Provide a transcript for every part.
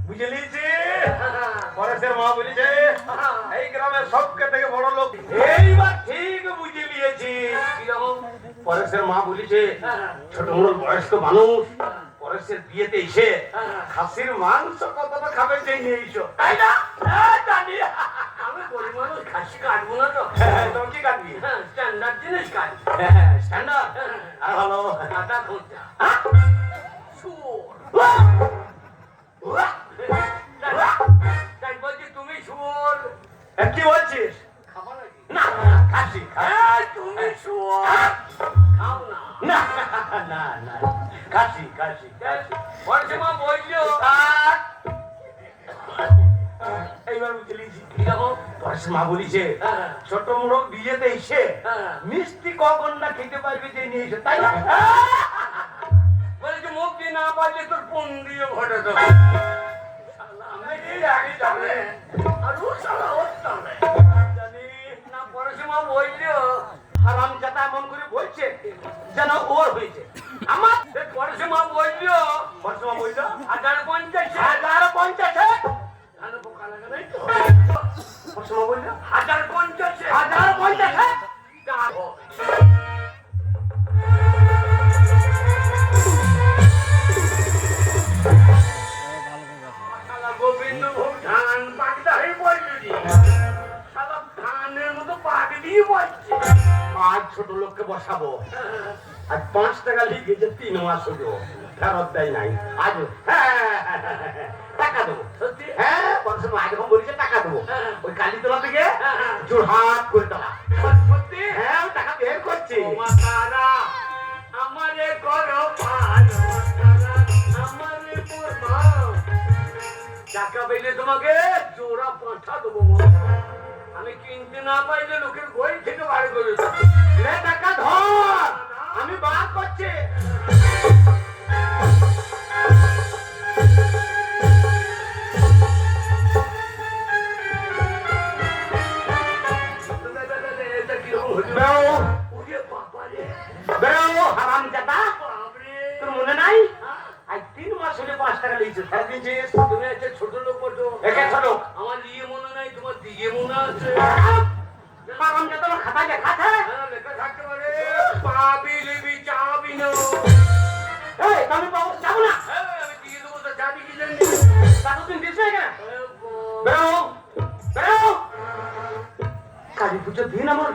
বুঝে নিয়েছি পরেশের মা বলেছে এই গ্রামের সবকে থেকে বড় লোক। এইবার ঠিক বুঝে নিয়েছি। পরেশের মা বলেছে ছোট মোড়ল বয়স্ক মানুষ, পরেশের বিয়েতে এসে খাসির মাংস কতটা খাবে সেই নিয়ে এসো, তাই না? জানি আমি গরিব মানুষ, খাসি কাটবো না তো। তোর কি কাটবি? স্ট্যান্ডার্ড জিনিস কাটবি। স্ট্যান্ডার্ড আর ভালো আটা খোঁজা তুমি শুয়োর কি বলছিস? খাবো না খাসি, তুমি শুয়োর খাও না। না না খাসি খাসি খাসি বলছো বলছো। এইবার বুঝলিছি মা বলিছে ছোট মোড়ক বিয়েতে এসে মিষ্টি কখন না খেতে পারবে যে নিয়ে এসে, তাই না? বলেছে মুখ দিয়ে না পারলে তোর ফোন দিয়ে ভরে দেবো। হারামজাদা এমন করে বলছে যেন ওর হয়েছে। আমার পরশুমা বললো 1050 পরশুমা বললো 1050 গোবিন্দ ভোগ ধান পাকটা হয়ে পড়লি সাদা ধানের মতো পাক দিয়ে বলছে আজ ছোট লোককে বসাবো। আজ 5 টাকা লিখেছে 3 মাস হলো ফেরত দেয় নাই। আজ টাকা দেবো সত্যি। হ্যাঁ পরশুমা এরকম বলেছে টাকা দেবো। ওই কালীতলা থেকে জোরহাট করে তোলা সত্যি। হ্যাঁ টাকা বের করছি। আমারে করো টাকা পেলে তোমাকে জোড়া পাঁঠা দেবো। আমি কিনতে না পাইলে লোকের বই থেকে বার করে টাকা ধর, আমি বার করছি। তোর মনে নাই 3 মাস হলে 5 টাকা লিখছে তুমি একটা ছোট লোক বলতো ছোট আমার লিয়ে মনে নাই, তোমার দিকে মনে আছে। খাতা লেখা লেখা থাকতে পারে পাবি লিবি চাবি না। আমি যাবো না, আমি দিয়ে দেবো তো যাবি কি জানি তুমি দিস না কেন? কালী পুজোর দিন আমার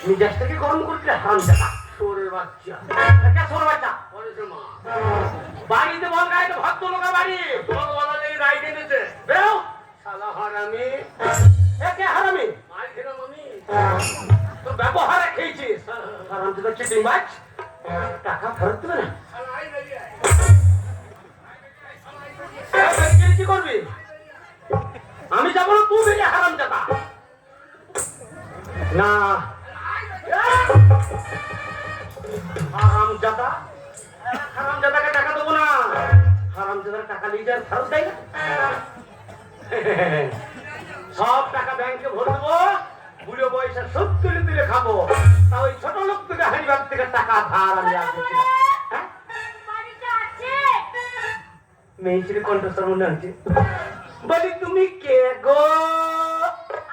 মিজাজটাকে গরম করতে হারামজাদা সোরের বাচ্চা সোর বাচ্চা বাড়িতে বল গাইতে ভক্ত লোকের বাড়ি তোমাকে বলা লেগে গাই কিনেছে। বেরো শালা হারামি। একে হারামি মার খেলাম আমি তো ব্যবহারে খেয়েছিস। হারামজাদা চিটিং বাজ, টাকা ফেরত দেবে না। কি করবি? আমি যাবো না, তুই বেরিয়ে হারামজাদা। না হারামজাদা হারামজাদাকে টাকা দেবো না। হারামজাদার টাকা নিয়ে যাওয়ার ফেরত দেয় না। সব টাকা ব্যাংকে ভরে দেবো, বুড়ো পয়সা সব তুলে তুলে খাবো। তা ওই ছোট লোক থেকে হারিবার থেকে টাকা ধার আমি আসছি। মেয়েছির কণ্ঠস্বর মনে হচ্ছে। বলি তুমি কে গো?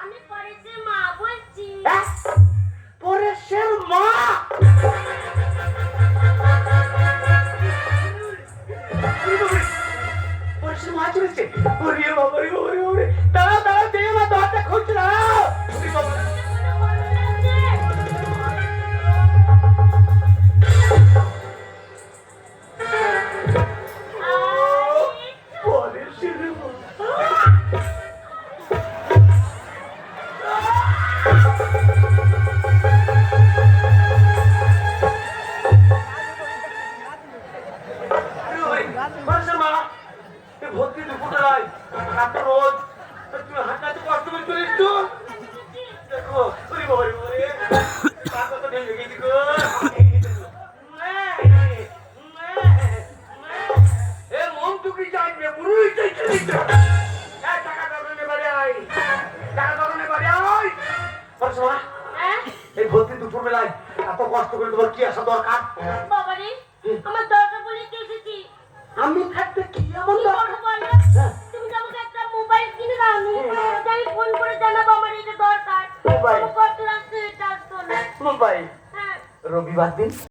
আমি পরেশের মা বলছি। পরেশের মা? পরেশের মা চলেছে। ওরে বাবা রে ওরে ওরে, দাঁড়াও দাঁড়াও, দেবে মা দরজা খুলছে না। ভর্তি দুপুরবেলায় এত রোদ, তুমি হাঁটাতে কষ্ট করে চলে এসছো। দেখো ওরে বাবা রে বাবা রে, টাকা তো ঢেলে গেছি গো। এ মন টুকি যাইবে বুড়ি চাইছে টাকা দরকারে বাড়ি আই, টাকা দরকারে বাড়ি আই। পরশুমা এই ভর্তি দুপুরবেলায় এত কষ্ট করে তোমার কি আসা দরকার? বাবা রে আমার দরকার বলে এসেছি। আমি থাকতে কি এমন দরকার? ভাই হ্যাঁ রবিবার দিন